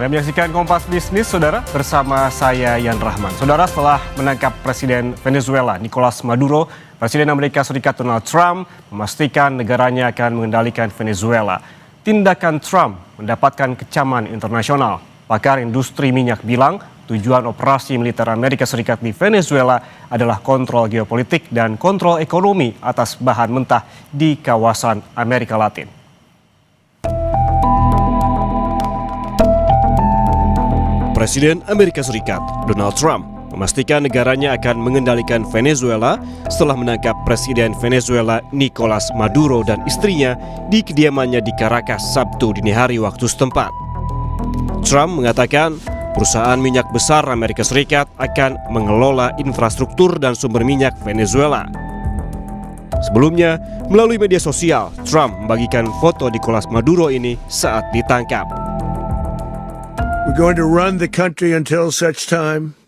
Anda menyaksikan Kompas Bisnis, Saudara, bersama saya Yan Rahman. Saudara, setelah menangkap Presiden Venezuela Nicolas Maduro, Presiden Amerika Serikat Donald Trump memastikan negaranya akan mengendalikan Venezuela. Tindakan Trump mendapatkan kecaman internasional. Pakar industri minyak bilang tujuan operasi militer Amerika Serikat di Venezuela adalah kontrol geopolitik dan kontrol ekonomi atas bahan mentah di kawasan Amerika Latin. Presiden Amerika Serikat Donald Trump memastikan negaranya akan mengendalikan Venezuela setelah menangkap Presiden Venezuela Nicolas Maduro dan istrinya di kediamannya di Caracas Sabtu dini hari waktu setempat. Trump mengatakan perusahaan minyak besar Amerika Serikat akan mengelola infrastruktur dan sumber minyak Venezuela. Sebelumnya, melalui media sosial, Trump membagikan foto Nicolas Maduro ini saat ditangkap. We're going to run the country until such time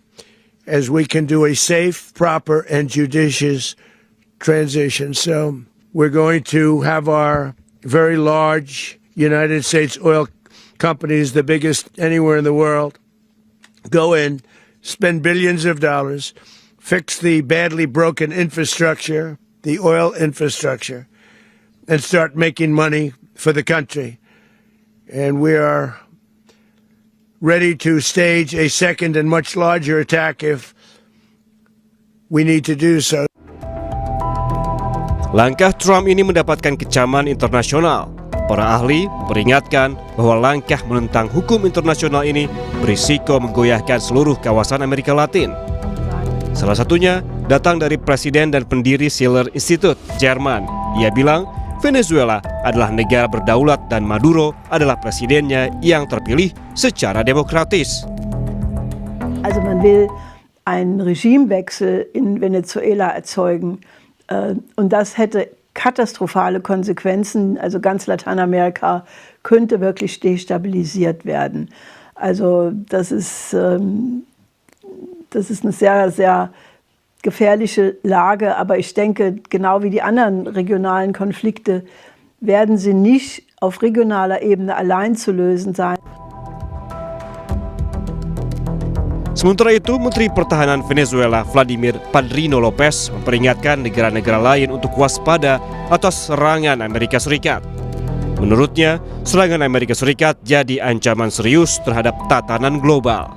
as we can do a safe, proper, and judicious transition. So we're going to have our very large United States oil companies, the biggest anywhere in the world, go in, spend billions of dollars, fix the badly broken infrastructure, the oil infrastructure, and start making money for the country. And we are ready to stage a second and much larger attack if we need to do so. Langkah Trump ini mendapatkan kecaman internasional. Para ahli memperingatkan bahwa langkah menentang hukum internasional ini berisiko menggoyahkan seluruh kawasan Amerika Latin. Salah satunya datang dari Presiden dan pendiri Schiller Institute, Jerman. Ia bilang Venezuela adalah negara berdaulat dan Maduro adalah presidennya yang terpilih secara demokratis. Also man will einen Regimewechsel in Venezuela erzeugen und das hätte katastrophale Konsequenzen. Also ganz Lateinamerika könnte wirklich destabilisiert werden. Also das ist eine sehr, sehr gefährliche Lage, aber ich denke, genau wie die anderen regionalen Konflikte werden sie nicht auf regionaler Ebene allein zu lösen sein. Sementara itu, Menteri Pertahanan Venezuela Vladimir Padrino Lopez memperingatkan negara-negara lain untuk waspada atas serangan Amerika Serikat. Menurutnya, serangan Amerika Serikat jadi ancaman serius terhadap tatanan global.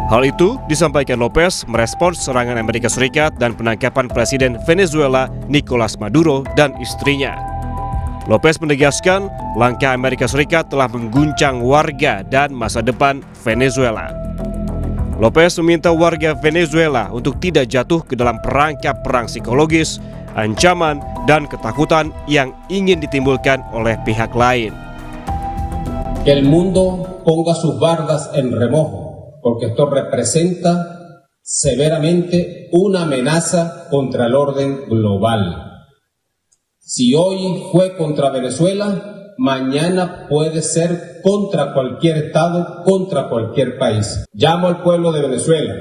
Hal itu disampaikan Lopez merespons serangan Amerika Serikat dan penangkapan Presiden Venezuela Nicolas Maduro dan istrinya. Lopez menegaskan langkah Amerika Serikat telah mengguncang warga dan masa depan Venezuela. Lopez meminta warga Venezuela untuk tidak jatuh ke dalam perangkap perang psikologis, ancaman, dan ketakutan yang ingin ditimbulkan oleh pihak lain. Que el mundo ponga sus bardas en remojo, porque esto representa severamente una amenaza contra el orden global. Si hoy fue contra Venezuela, mañana puede ser contra cualquier estado, contra cualquier país. Llamo al pueblo de Venezuela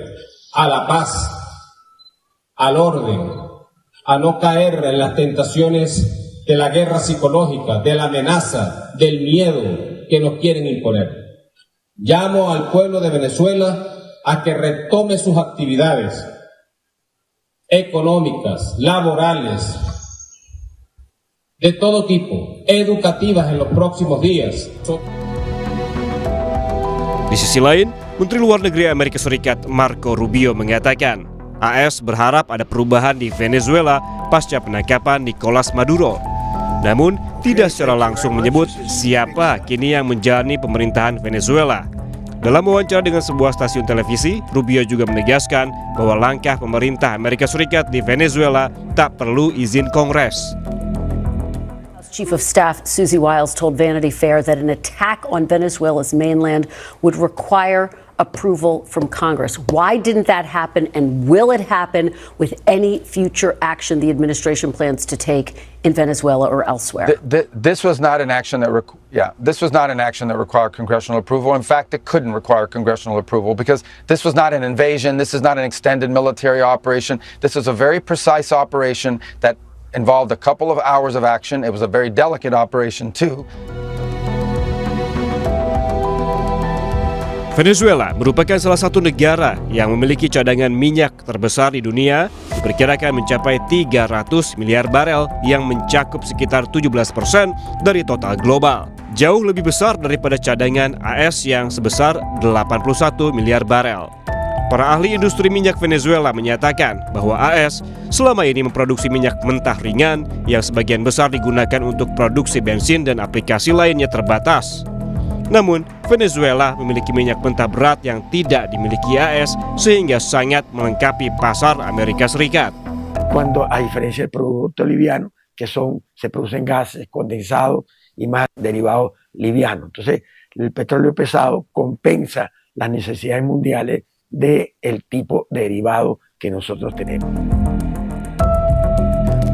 a la paz, al orden, a no caer en las tentaciones de la guerra psicológica, de la amenaza, del miedo que nos quieren imponer. Llamo al pueblo de Venezuela a que retome sus actividades económicas, laborales, de todo tipo, educativas en los próximos días. Di sisi lain, Menteri Luar Negeri Amerika Serikat Marco Rubio mengatakan AS berharap ada perubahan di Venezuela pasca penangkapan Nicolas Maduro. Namun, tidak secara langsung menyebut siapa kini yang menjalani pemerintahan Venezuela. Dalam wawancara dengan sebuah stasiun televisi, Rubio juga menegaskan bahwa langkah pemerintah Amerika Serikat di Venezuela tak perlu izin Kongres. Chief of Staff Susie Wiles told Vanity Fair that an attack on Venezuela's mainland would require approval from Congress. Why didn't that happen, and will it happen with any future action the administration plans to take in Venezuela or elsewhere? This was not an action that required congressional approval. In fact, it couldn't require congressional approval because this was not an invasion. This is not an extended military operation. This is a very precise operation that involved a couple of hours of action. It was a very delicate operation too. Venezuela merupakan salah satu negara yang memiliki cadangan minyak terbesar di dunia, diperkirakan mencapai 300 miliar barel yang mencakup sekitar 17% dari total global. Jauh lebih besar daripada cadangan AS yang sebesar 81 miliar barel. Para ahli industri minyak Venezuela menyatakan bahwa AS selama ini memproduksi minyak mentah ringan yang sebagian besar digunakan untuk produksi bensin dan aplikasi lainnya terbatas. Namun, Venezuela memiliki minyak mentah berat yang tidak dimiliki AS sehingga sangat melengkapi pasar Amerika Serikat. Cuando a diferencia del producto liviano, que se producen gases condensados y más derivados livianos. Entonces, el petróleo pesado compensa las necesidades mundiales del tipo de derivado que nosotros tenemos.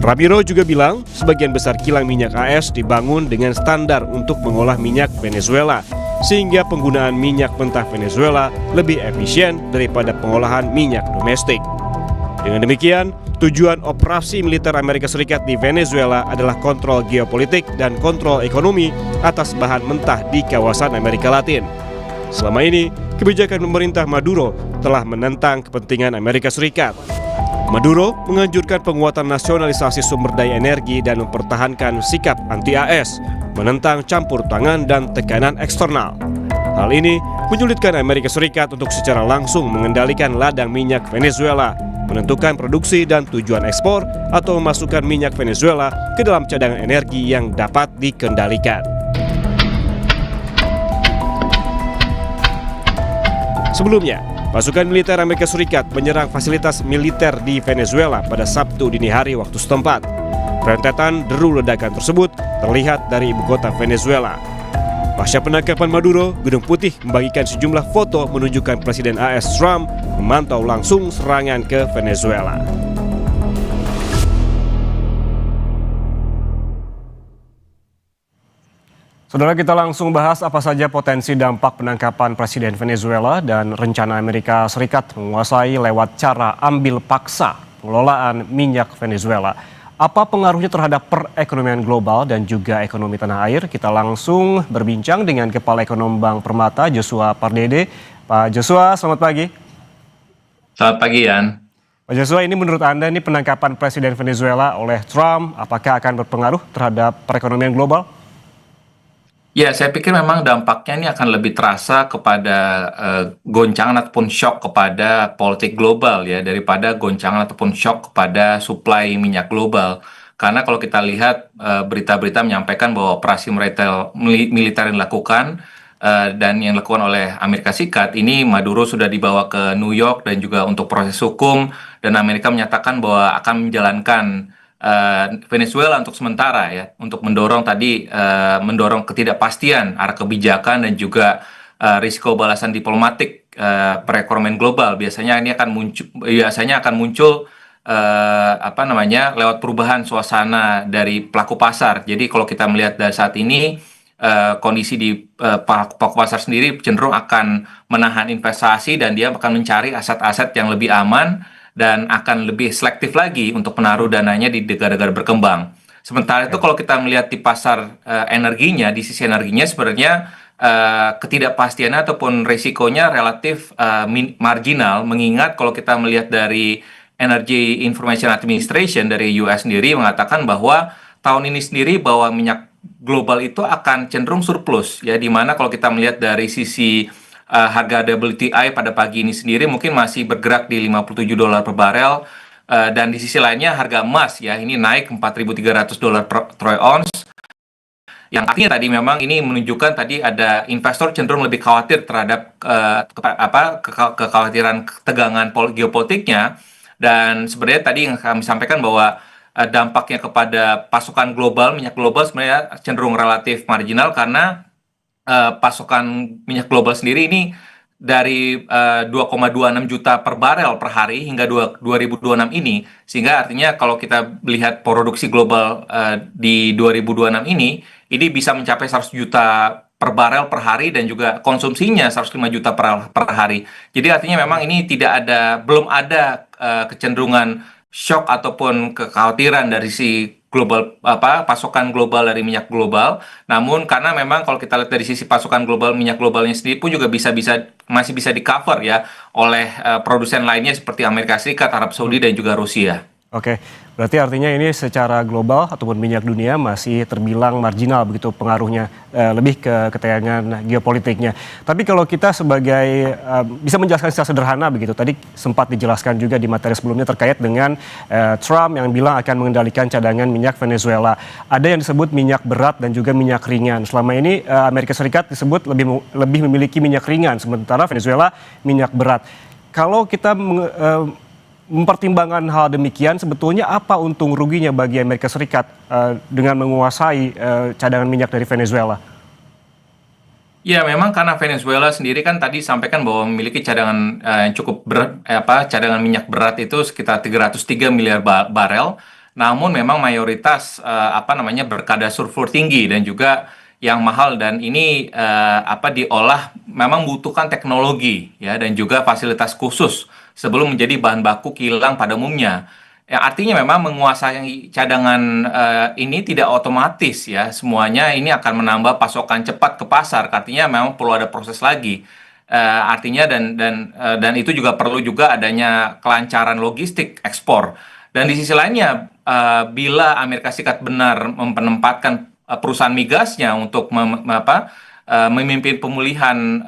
Ramiro juga bilang sebagian besar kilang minyak AS dibangun dengan standar untuk mengolah minyak Venezuela, sehingga penggunaan minyak mentah Venezuela lebih efisien daripada pengolahan minyak domestik. Dengan demikian, tujuan operasi militer Amerika Serikat di Venezuela adalah kontrol geopolitik dan kontrol ekonomi atas bahan mentah di kawasan Amerika Latin. Selama ini, kebijakan pemerintah Maduro telah menentang kepentingan Amerika Serikat. Maduro menganjurkan penguatan nasionalisasi sumber daya energi dan mempertahankan sikap anti-AS, menentang campur tangan dan tekanan eksternal. Hal ini menyulitkan Amerika Serikat untuk secara langsung mengendalikan ladang minyak Venezuela, menentukan produksi dan tujuan ekspor, atau memasukkan minyak Venezuela ke dalam cadangan energi yang dapat dikendalikan. Sebelumnya, pasukan militer Amerika Serikat menyerang fasilitas militer di Venezuela pada Sabtu dini hari waktu setempat. Rentetan deru ledakan tersebut terlihat dari ibu kota Venezuela. Pasca penangkapan Maduro, Gedung Putih membagikan sejumlah foto menunjukkan Presiden AS Trump memantau langsung serangan ke Venezuela. Saudara, kita langsung bahas apa saja potensi dampak penangkapan Presiden Venezuela dan rencana Amerika Serikat menguasai lewat cara ambil paksa pengelolaan minyak Venezuela. Apa pengaruhnya terhadap perekonomian global dan juga ekonomi tanah air? Kita langsung berbincang dengan Kepala Ekonom Bank Permata, Joshua Pardede. Pak Joshua, selamat pagi. Selamat pagi, Yan. Pak Joshua, ini menurut Anda ini penangkapan Presiden Venezuela oleh Trump, apakah akan berpengaruh terhadap perekonomian global? Ya, saya pikir memang dampaknya ini akan lebih terasa kepada goncangan ataupun shock kepada politik global ya, daripada goncangan ataupun shock kepada suplai minyak global. Karena kalau kita lihat berita-berita menyampaikan bahwa operasi militer yang dilakukan dan yang dilakukan oleh Amerika Serikat, ini Maduro sudah dibawa ke New York dan juga untuk proses hukum, dan Amerika menyatakan bahwa akan menjalankan Venezuela untuk sementara ya, untuk mendorong ketidakpastian arah kebijakan dan juga risiko balasan diplomatik perekonomian global. Biasanya akan muncul lewat perubahan suasana dari pelaku pasar. Jadi kalau kita melihat dari saat ini kondisi di pelaku pasar sendiri cenderung akan menahan investasi dan dia akan mencari aset-aset yang lebih aman dan akan lebih selektif lagi untuk menaruh dananya di negara-negara berkembang. Sementara itu kalau kita melihat di pasar energinya, di sisi energinya sebenarnya ketidakpastiannya ataupun risikonya relatif marginal, mengingat kalau kita melihat dari Energy Information Administration dari US sendiri mengatakan bahwa tahun ini sendiri bahwa minyak global itu akan cenderung surplus ya, di mana kalau kita melihat dari sisi harga WTI pada pagi ini sendiri mungkin masih bergerak di $57 per barel, dan di sisi lainnya harga emas ya ini naik $4.300 per troy ounce, yang artinya tadi memang ini menunjukkan tadi ada investor cenderung lebih khawatir terhadap kekhawatiran ketegangan geopolitiknya. Dan sebenarnya tadi yang kami sampaikan bahwa dampaknya kepada pasokan global minyak global sebenarnya cenderung relatif marginal, karena pasokan minyak global sendiri ini dari 2,26 juta per barel per hari hingga 2026 ini, sehingga artinya kalau kita lihat produksi global di 2026 ini bisa mencapai 100 juta per barel per hari dan juga konsumsinya 105 juta per hari. Jadi artinya memang ini belum ada kecenderungan shock ataupun kekhawatiran dari si pasokan global dari minyak global. Namun karena memang kalau kita lihat dari sisi pasokan global minyak globalnya sendiri pun juga masih bisa di-cover ya oleh produsen lainnya seperti Amerika Serikat, Arab Saudi dan juga Rusia. Oke, berarti artinya ini secara global ataupun minyak dunia masih terbilang marginal begitu pengaruhnya, lebih ke ketegangan geopolitiknya. Tapi kalau kita sebagai bisa menjelaskan secara sederhana begitu, tadi sempat dijelaskan juga di materi sebelumnya terkait dengan Trump yang bilang akan mengendalikan cadangan minyak Venezuela. Ada yang disebut minyak berat dan juga minyak ringan. Selama ini Amerika Serikat disebut lebih memiliki minyak ringan, sementara Venezuela minyak berat. Kalau kita mempertimbangkan hal demikian, sebetulnya apa untung ruginya bagi Amerika Serikat dengan menguasai cadangan minyak dari Venezuela? Ya, memang karena Venezuela sendiri kan tadi sampaikan bahwa memiliki cadangan yang cukup cadangan minyak berat itu sekitar 303 miliar barel. Namun memang mayoritas berkadar sulfur tinggi dan juga yang mahal, dan ini diolah memang membutuhkan teknologi ya dan juga fasilitas khusus sebelum menjadi bahan baku kilang pada umumnya. Ya, artinya memang menguasai cadangan ini tidak otomatis ya, semuanya ini akan menambah pasokan cepat ke pasar. Artinya memang perlu ada proses lagi. Artinya dan itu juga perlu juga adanya kelancaran logistik ekspor. Dan di sisi lainnya, bila Amerika Serikat benar menempatkan perusahaan migasnya untuk memimpin pemulihan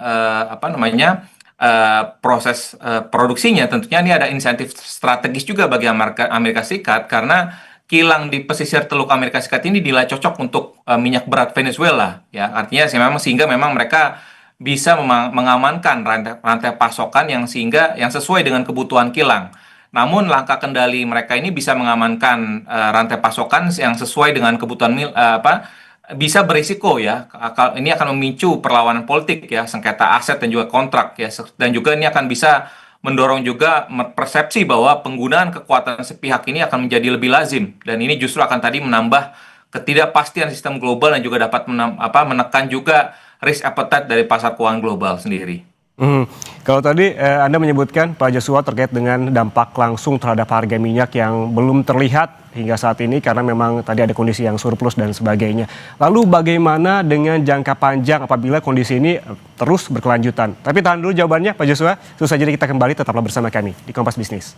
proses produksinya, tentunya ini ada insentif strategis juga bagi Amerika Serikat karena kilang di pesisir Teluk Amerika Serikat ini dinilai cocok untuk minyak berat Venezuela ya, artinya sehingga memang mereka bisa mengamankan rantai pasokan yang sesuai dengan kebutuhan kilang. Namun langkah kendali mereka ini bisa mengamankan rantai pasokan yang sesuai dengan kebutuhan bisa berisiko ya, ini akan memicu perlawanan politik ya, sengketa aset dan juga kontrak ya, dan juga ini akan bisa mendorong juga persepsi bahwa penggunaan kekuatan sepihak ini akan menjadi lebih lazim, dan ini justru akan tadi menambah ketidakpastian sistem global dan juga dapat menekan juga risk appetite dari pasar keuangan global sendiri. Kalau tadi Anda menyebutkan Pak Joshua terkait dengan dampak langsung terhadap harga minyak yang belum terlihat hingga saat ini karena memang tadi ada kondisi yang surplus dan sebagainya. Lalu bagaimana dengan jangka panjang apabila kondisi ini terus berkelanjutan? Tapi tahan dulu jawabannya Pak Joshua, sesaat lagi kita kembali, tetaplah bersama kami di Kompas Bisnis.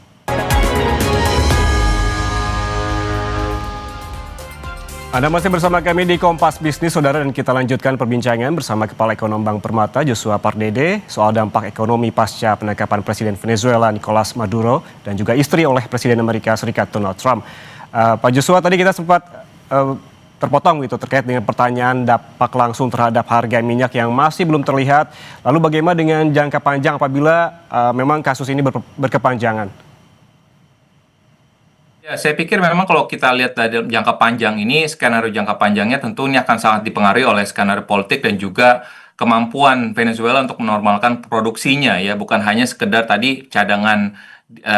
Anda masih bersama kami di Kompas Bisnis, Saudara, dan kita lanjutkan perbincangan bersama Kepala Ekonom Bank Permata, Joshua Pardede, soal dampak ekonomi pasca penangkapan Presiden Venezuela Nicolas Maduro dan juga istri oleh Presiden Amerika Serikat Donald Trump. Pak Joshua, tadi kita sempat terpotong gitu terkait dengan pertanyaan dampak langsung terhadap harga minyak yang masih belum terlihat. Lalu bagaimana dengan jangka panjang apabila memang kasus ini berkepanjangan? Ya, saya pikir memang kalau kita lihat dari jangka panjang ini, skenario jangka panjangnya tentu ini akan sangat dipengaruhi oleh skenario politik dan juga kemampuan Venezuela untuk menormalkan produksinya ya, bukan hanya sekedar tadi cadangan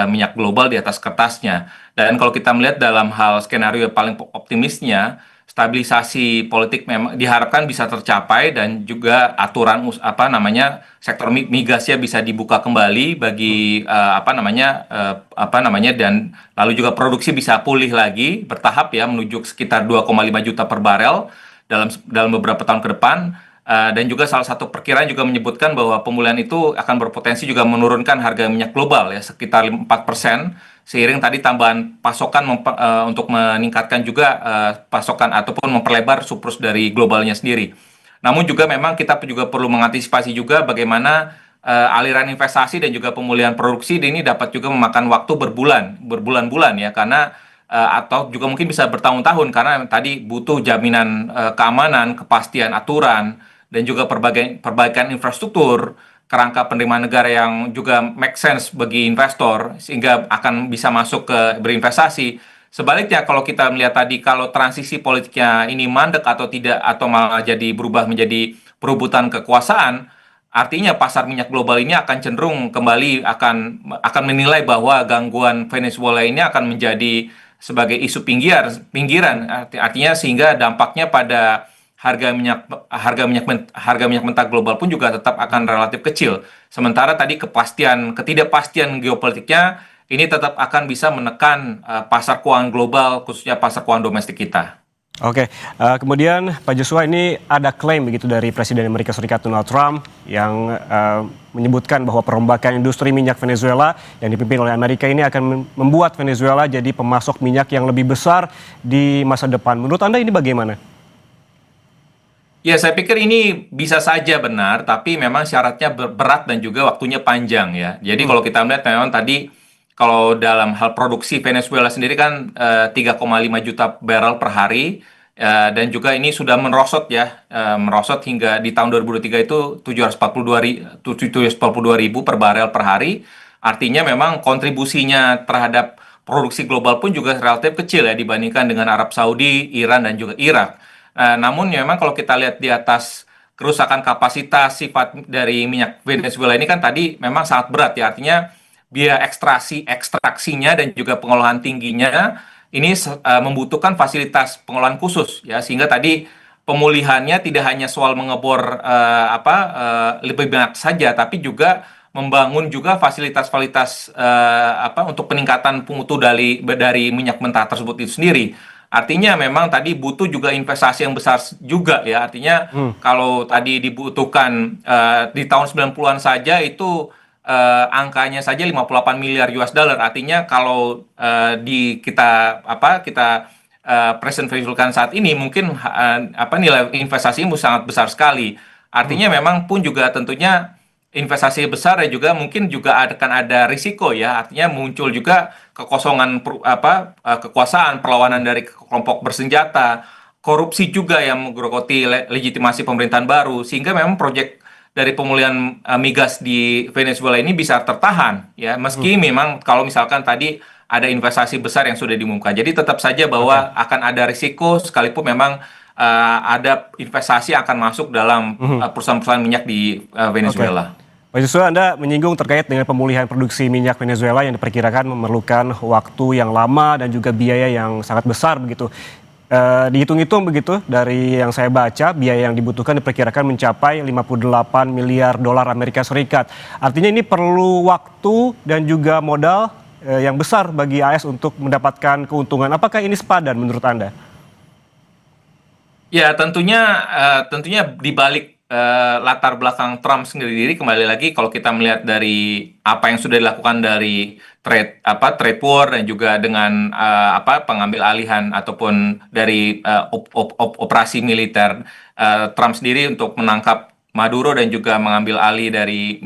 minyak global di atas kertasnya. Dan kalau kita melihat dalam hal skenario yang paling optimisnya, stabilisasi politik memang diharapkan bisa tercapai dan juga aturan sektor migasnya bisa dibuka kembali bagi dan lalu juga produksi bisa pulih lagi bertahap ya menuju sekitar 2,5 juta per barel dalam beberapa tahun ke depan. Dan juga salah satu perkiraan juga menyebutkan bahwa pemulihan itu akan berpotensi juga menurunkan harga minyak global ya sekitar 4%, seiring tadi tambahan pasokan untuk meningkatkan juga pasokan ataupun memperlebar surplus dari globalnya sendiri. Namun juga memang kita juga perlu mengantisipasi juga bagaimana aliran investasi dan juga pemulihan produksi ini dapat juga memakan waktu berbulan-bulan ya, karena atau juga mungkin bisa bertahun-tahun karena tadi butuh jaminan keamanan, kepastian aturan, dan juga perbaikan infrastruktur, kerangka penerimaan negara yang juga make sense bagi investor sehingga akan bisa masuk ke berinvestasi. Sebaliknya kalau kita melihat tadi kalau transisi politiknya ini mandek atau tidak atau malah jadi berubah menjadi perebutan kekuasaan, artinya pasar minyak global ini akan cenderung kembali akan menilai bahwa gangguan Venezuela ini akan menjadi sebagai isu pinggiran, artinya sehingga dampaknya pada harga minyak mentah global pun juga tetap akan relatif kecil. Sementara tadi ketidakpastian geopolitiknya ini tetap akan bisa menekan pasar keuangan global, khususnya pasar keuangan domestik kita. Oke, kemudian Pak Joshua, ini ada klaim begitu dari Presiden Amerika Serikat Donald Trump yang menyebutkan bahwa perombakan industri minyak Venezuela yang dipimpin oleh Amerika ini akan membuat Venezuela jadi pemasok minyak yang lebih besar di masa depan. Menurut Anda ini bagaimana? Ya, saya pikir ini bisa saja benar, tapi memang syaratnya berat dan juga waktunya panjang ya. Jadi kalau kita melihat memang tadi, kalau dalam hal produksi Venezuela sendiri kan 3,5 juta barrel per hari, dan juga ini sudah merosot ya, merosot hingga di tahun 2023 itu 742 ribu per barel per hari. Artinya memang kontribusinya terhadap produksi global pun juga relatif kecil ya dibandingkan dengan Arab Saudi, Iran, dan juga Irak. Namun memang kalau kita lihat di atas kerusakan kapasitas sifat dari minyak Venezuela ini kan tadi memang sangat berat ya, artinya biaya ekstraksinya dan juga pengolahan tingginya ini membutuhkan fasilitas pengolahan khusus ya, sehingga tadi pemulihannya tidak hanya soal mengebor lebih banyak saja, tapi juga membangun juga fasilitas-fasilitas untuk peningkatan mutu dari minyak mentah tersebut itu sendiri. Artinya memang tadi butuh juga investasi yang besar juga ya. Artinya kalau tadi dibutuhkan di tahun 90-an saja itu angkanya saja 58 miliar US dollar. Artinya kalau kita present visualkan saat ini mungkin nilai investasi sangat besar sekali. Artinya memang pun juga tentunya investasi besar dan juga mungkin juga akan ada risiko ya. Artinya muncul juga kekosongan kekuasaan, perlawanan dari kelompok bersenjata, korupsi juga yang menggerogoti legitimasi pemerintahan baru, sehingga memang proyek dari pemulihan migas di Venezuela ini bisa tertahan ya, meski memang kalau misalkan tadi ada investasi besar yang sudah diumumkan. Jadi tetap saja bahwa akan ada risiko sekalipun memang ada investasi yang akan masuk dalam perusahaan-perusahaan minyak di Venezuela. Pak Joshua, Anda menyinggung terkait dengan pemulihan produksi minyak Venezuela yang diperkirakan memerlukan waktu yang lama dan juga biaya yang sangat besar begitu. Dihitung-hitung begitu dari yang saya baca, biaya yang dibutuhkan diperkirakan mencapai 58 miliar dolar Amerika Serikat. Artinya ini perlu waktu dan juga modal yang besar bagi AS untuk mendapatkan keuntungan. Apakah ini sepadan menurut Anda? Ya, tentunya di balik latar belakang Trump sendiri, kembali lagi kalau kita melihat dari apa yang sudah dilakukan dari trade war dan juga dengan pengambil alihan ataupun dari operasi militer Trump sendiri untuk menangkap Maduro dan juga mengambil alih dari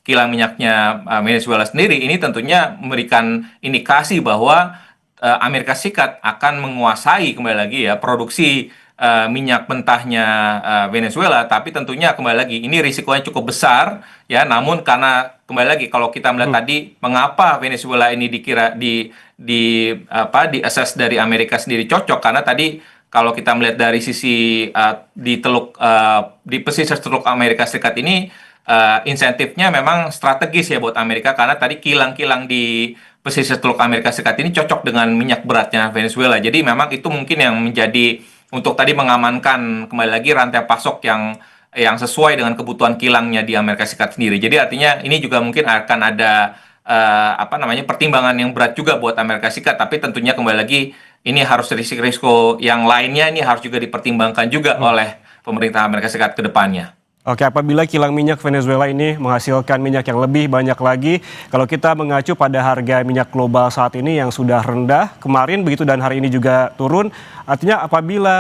kilang minyaknya Venezuela sendiri, ini tentunya memberikan indikasi bahwa Amerika Serikat akan menguasai kembali lagi ya produksi minyak mentahnya Venezuela, tapi tentunya kembali lagi ini risikonya cukup besar ya. Namun karena kembali lagi kalau kita melihat tadi mengapa Venezuela ini dikira di assess dari Amerika sendiri cocok, karena tadi kalau kita melihat dari sisi di pesisir Teluk Amerika Serikat ini insentifnya memang strategis ya buat Amerika, karena tadi kilang-kilang di pesisir Teluk Amerika Serikat ini cocok dengan minyak beratnya Venezuela. Jadi memang itu mungkin yang menjadi untuk tadi mengamankan kembali lagi rantai pasok yang sesuai dengan kebutuhan kilangnya di Amerika Serikat sendiri. Jadi artinya ini juga mungkin akan ada pertimbangan yang berat juga buat Amerika Serikat, tapi tentunya kembali lagi ini harus risiko yang lainnya ini harus juga dipertimbangkan juga oleh pemerintah Amerika Serikat ke depannya. Oke, apabila kilang minyak Venezuela ini menghasilkan minyak yang lebih banyak lagi, kalau kita mengacu pada harga minyak global saat ini yang sudah rendah kemarin begitu dan hari ini juga turun, artinya apabila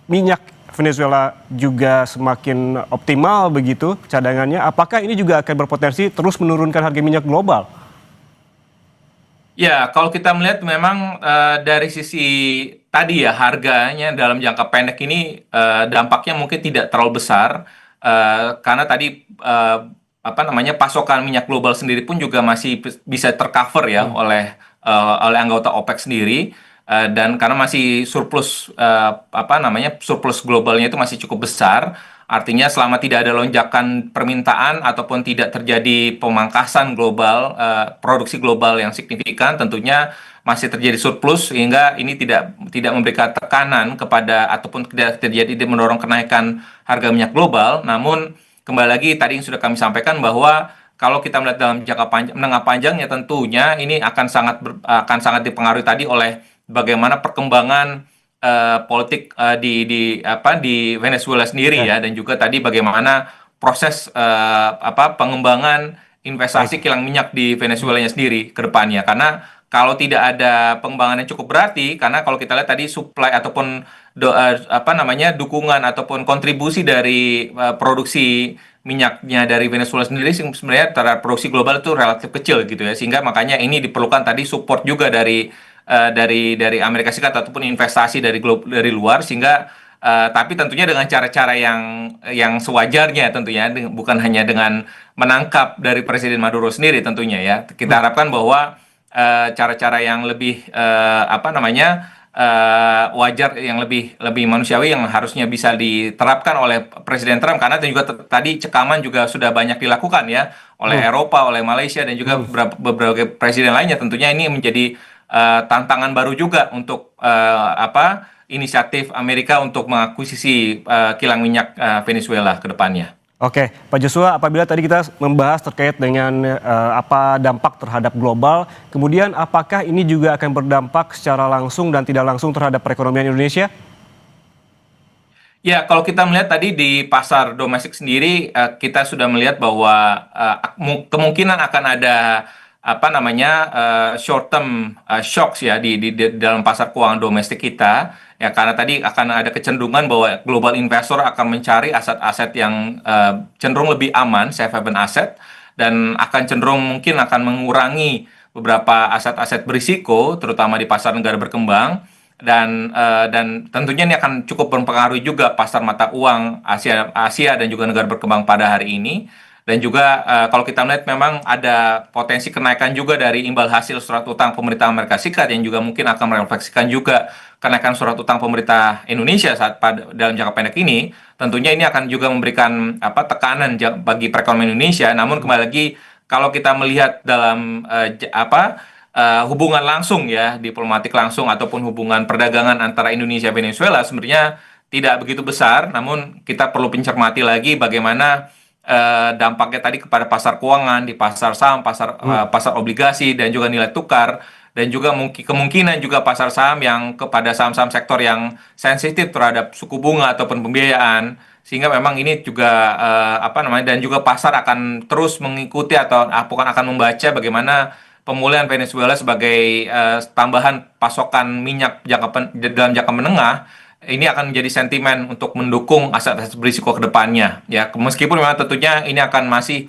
minyak Venezuela juga semakin optimal begitu cadangannya, apakah ini juga akan berpotensi terus menurunkan harga minyak global? Ya, kalau kita melihat memang dari sisi tadi ya harganya dalam jangka pendek ini dampaknya mungkin tidak terlalu besar karena tadi pasokan minyak global sendiri pun juga masih bisa tercover ya oleh anggota OPEC sendiri, dan karena masih surplus surplus globalnya itu masih cukup besar. Artinya selama tidak ada lonjakan permintaan ataupun tidak terjadi pemangkasan global, produksi global yang signifikan, tentunya masih terjadi surplus, sehingga ini tidak memberikan tekanan kepada ataupun tidak terjadi mendorong kenaikan harga minyak global. Namun kembali lagi tadi yang sudah kami sampaikan bahwa kalau kita melihat dalam jangka panjang, menengah panjangnya tentunya ini akan sangat dipengaruhi tadi oleh bagaimana perkembangan politik di Venezuela sendiri ya, dan juga tadi bagaimana proses pengembangan investasi kilang minyak di Venezuela sendiri ke depannya. Karena kalau tidak ada pengembangan yang cukup berarti, karena kalau kita lihat tadi supply ataupun dukungan ataupun kontribusi dari produksi minyaknya dari Venezuela sendiri sebenarnya terhadap produksi global itu relatif kecil gitu ya, sehingga makanya ini diperlukan tadi support juga dari Amerika Serikat ataupun investasi dari luar, sehingga tapi tentunya dengan cara-cara yang sewajarnya tentunya, bukan hanya dengan menangkap dari Presiden Maduro sendiri tentunya ya. Kita harapkan bahwa cara-cara yang lebih wajar, yang lebih manusiawi yang harusnya bisa diterapkan oleh Presiden Trump, karena juga tadi cekaman juga sudah banyak dilakukan ya oleh Eropa, oleh Malaysia dan juga beberapa presiden lainnya. Tentunya ini menjadi tantangan baru juga untuk inisiatif Amerika untuk mengakuisisi kilang minyak Venezuela ke depannya. Oke, Pak Joshua, apabila tadi kita membahas terkait dengan apa dampak terhadap global, kemudian apakah ini juga akan berdampak secara langsung dan tidak langsung terhadap perekonomian Indonesia? Ya, kalau kita melihat tadi di pasar domestik sendiri, kita sudah melihat bahwa kemungkinan akan ada short term shocks ya di dalam pasar keuangan domestik kita. Ya, karena tadi akan ada kecenderungan bahwa global investor akan mencari aset-aset yang cenderung lebih aman, safe haven asset, dan mungkin akan mengurangi beberapa aset-aset berisiko, terutama di pasar negara berkembang, dan tentunya ini akan cukup mempengaruhi juga pasar mata uang Asia dan juga negara berkembang pada hari ini. Dan juga kalau kita melihat memang ada potensi kenaikan juga dari imbal hasil surat utang pemerintah Amerika Serikat yang juga mungkin akan merefleksikan juga kenaikan surat utang pemerintah Indonesia dalam jangka pendek ini. Tentunya ini akan juga memberikan tekanan bagi perekonomian Indonesia. Namun kembali lagi, kalau kita melihat dalam hubungan langsung ya, diplomatik langsung ataupun hubungan perdagangan antara Indonesia dan Venezuela sebenarnya tidak begitu besar. Namun kita perlu mencermati lagi bagaimana dampaknya tadi kepada pasar keuangan, di pasar saham, pasar obligasi dan juga nilai tukar, dan juga kemungkinan juga pasar saham yang kepada saham-saham sektor yang sensitif terhadap suku bunga ataupun pembiayaan, sehingga memang ini juga dan juga pasar akan terus mengikuti atau akan membaca bagaimana pemulihan Venezuela sebagai tambahan pasokan minyak dalam jangka menengah. Ini akan menjadi sentimen untuk mendukung aset-aset berisiko ke depannya. Ya, meskipun memang tentunya ini akan masih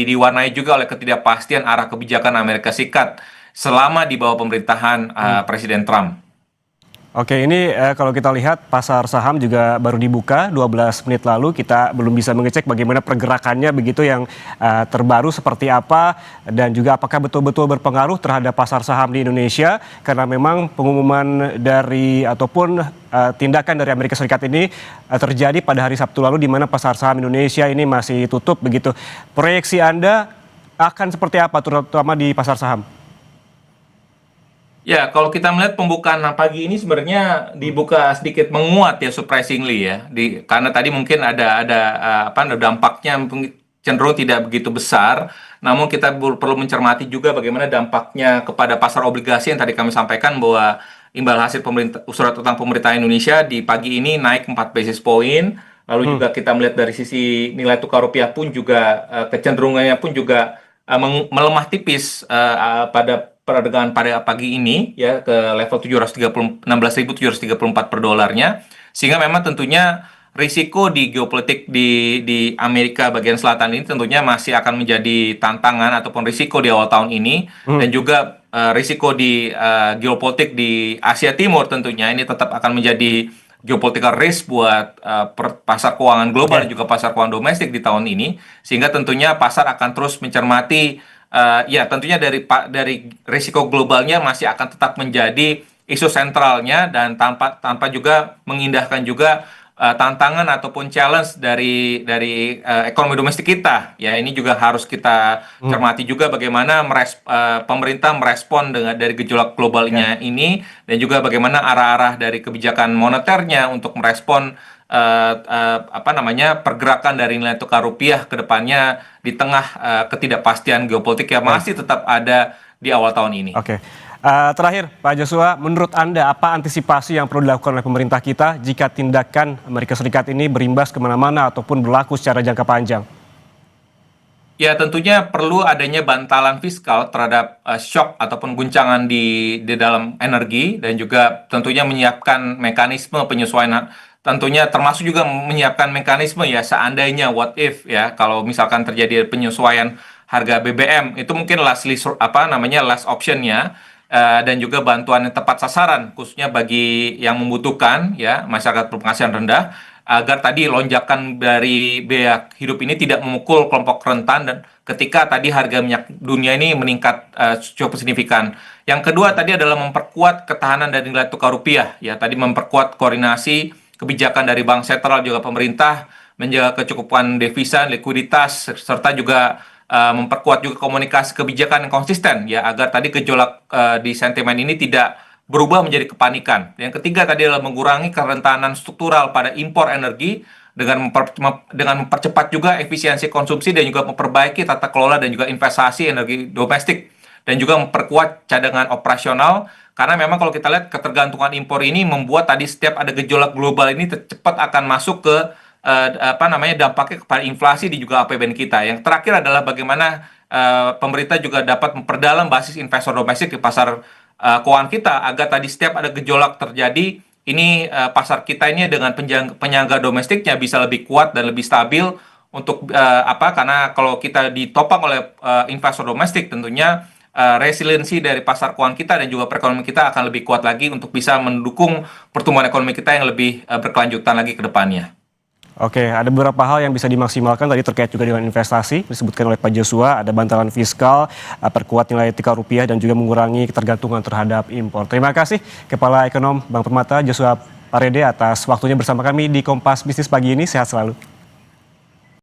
diwarnai juga oleh ketidakpastian arah kebijakan Amerika Serikat selama di bawah pemerintahan Presiden Trump. Oke, ini kalau kita lihat pasar saham juga baru dibuka 12 menit lalu, kita belum bisa mengecek bagaimana pergerakannya begitu yang terbaru seperti apa, dan juga apakah betul-betul berpengaruh terhadap pasar saham di Indonesia, karena memang pengumuman dari ataupun tindakan dari Amerika Serikat ini terjadi pada hari Sabtu lalu di mana pasar saham Indonesia ini masih tutup begitu. Proyeksi Anda akan seperti apa terutama di pasar saham? Ya, kalau kita melihat pembukaan pagi ini sebenarnya dibuka sedikit menguat ya, surprisingly ya. Karena tadi mungkin ada dampaknya cenderung tidak begitu besar. Namun kita perlu mencermati juga bagaimana dampaknya kepada pasar obligasi yang tadi kami sampaikan, bahwa imbal hasil surat utang pemerintah Indonesia di pagi ini naik 4 basis point. Lalu juga kita melihat dari sisi nilai tukar rupiah pun juga kecenderungannya pun juga melemah tipis pada perdagangan pada pagi ini ya, ke level 16.734 per dolarnya, sehingga memang tentunya risiko di geopolitik di Amerika bagian selatan ini tentunya masih akan menjadi tantangan ataupun risiko di awal tahun ini, dan juga risiko di geopolitik di Asia Timur tentunya ini tetap akan menjadi geopolitical risk buat pasar keuangan global dan juga pasar keuangan domestik di tahun ini, sehingga tentunya pasar akan terus mencermati tentunya dari risiko globalnya masih akan tetap menjadi isu sentralnya, dan tanpa juga mengindahkan juga tantangan ataupun challenge dari ekonomi domestik kita. Ya, ini juga harus kita cermati juga bagaimana pemerintah merespon dari gejolak globalnya ini, dan juga bagaimana arah-arah dari kebijakan moneternya untuk merespon pergerakan dari nilai tukar rupiah ke depannya di tengah ketidakpastian geopolitik yang masih tetap ada di awal tahun ini. Oke. Terakhir, Pak Joshua, menurut Anda apa antisipasi yang perlu dilakukan oleh pemerintah kita jika tindakan Amerika Serikat ini berimbas kemana-mana ataupun berlaku secara jangka panjang? Ya, tentunya perlu adanya bantalan fiskal terhadap shock ataupun guncangan di dalam energi, dan juga tentunya menyiapkan mekanisme penyesuaian, tentunya termasuk juga menyiapkan mekanisme ya seandainya what if ya, kalau misalkan terjadi penyesuaian harga BBM, itu mungkin last optionnya, dan juga bantuan yang tepat sasaran khususnya bagi yang membutuhkan ya, masyarakat berpenghasilan rendah, agar tadi lonjakan dari biaya hidup ini tidak memukul kelompok rentan dan ketika tadi harga minyak dunia ini meningkat cukup signifikan. Yang kedua tadi adalah memperkuat ketahanan dari nilai tukar rupiah ya, tadi memperkuat koordinasi kebijakan dari bank sentral juga pemerintah, menjaga kecukupan devisa, likuiditas, serta juga memperkuat juga komunikasi kebijakan yang konsisten ya, agar tadi gejolak di sentimen ini tidak berubah menjadi kepanikan. Yang ketiga tadi adalah mengurangi kerentanan struktural pada impor energi dengan mempercepat juga efisiensi konsumsi dan juga memperbaiki tata kelola dan juga investasi energi domestik, dan juga memperkuat cadangan operasional, karena memang kalau kita lihat ketergantungan impor ini membuat tadi setiap ada gejolak global ini cepat akan masuk ke dampaknya kepada inflasi di juga APBN kita. Yang terakhir adalah bagaimana pemerintah juga dapat memperdalam basis investor domestik di pasar keuangan kita, agar tadi setiap ada gejolak terjadi ini pasar kita ini dengan penyangga domestiknya bisa lebih kuat dan lebih stabil untuk karena kalau kita ditopang oleh investor domestik, tentunya resiliensi dari pasar keuangan kita dan juga perekonomian kita akan lebih kuat lagi untuk bisa mendukung pertumbuhan ekonomi kita yang lebih berkelanjutan lagi ke depannya. Oke, ada beberapa hal yang bisa dimaksimalkan tadi terkait juga dengan investasi, disebutkan oleh Pak Joshua, ada bantalan fiskal, perkuat nilai tukar rupiah, dan juga mengurangi ketergantungan terhadap impor. Terima kasih Kepala Ekonom Bank Permata Joshua Parede atas waktunya bersama kami di Kompas Bisnis pagi ini. Sehat selalu.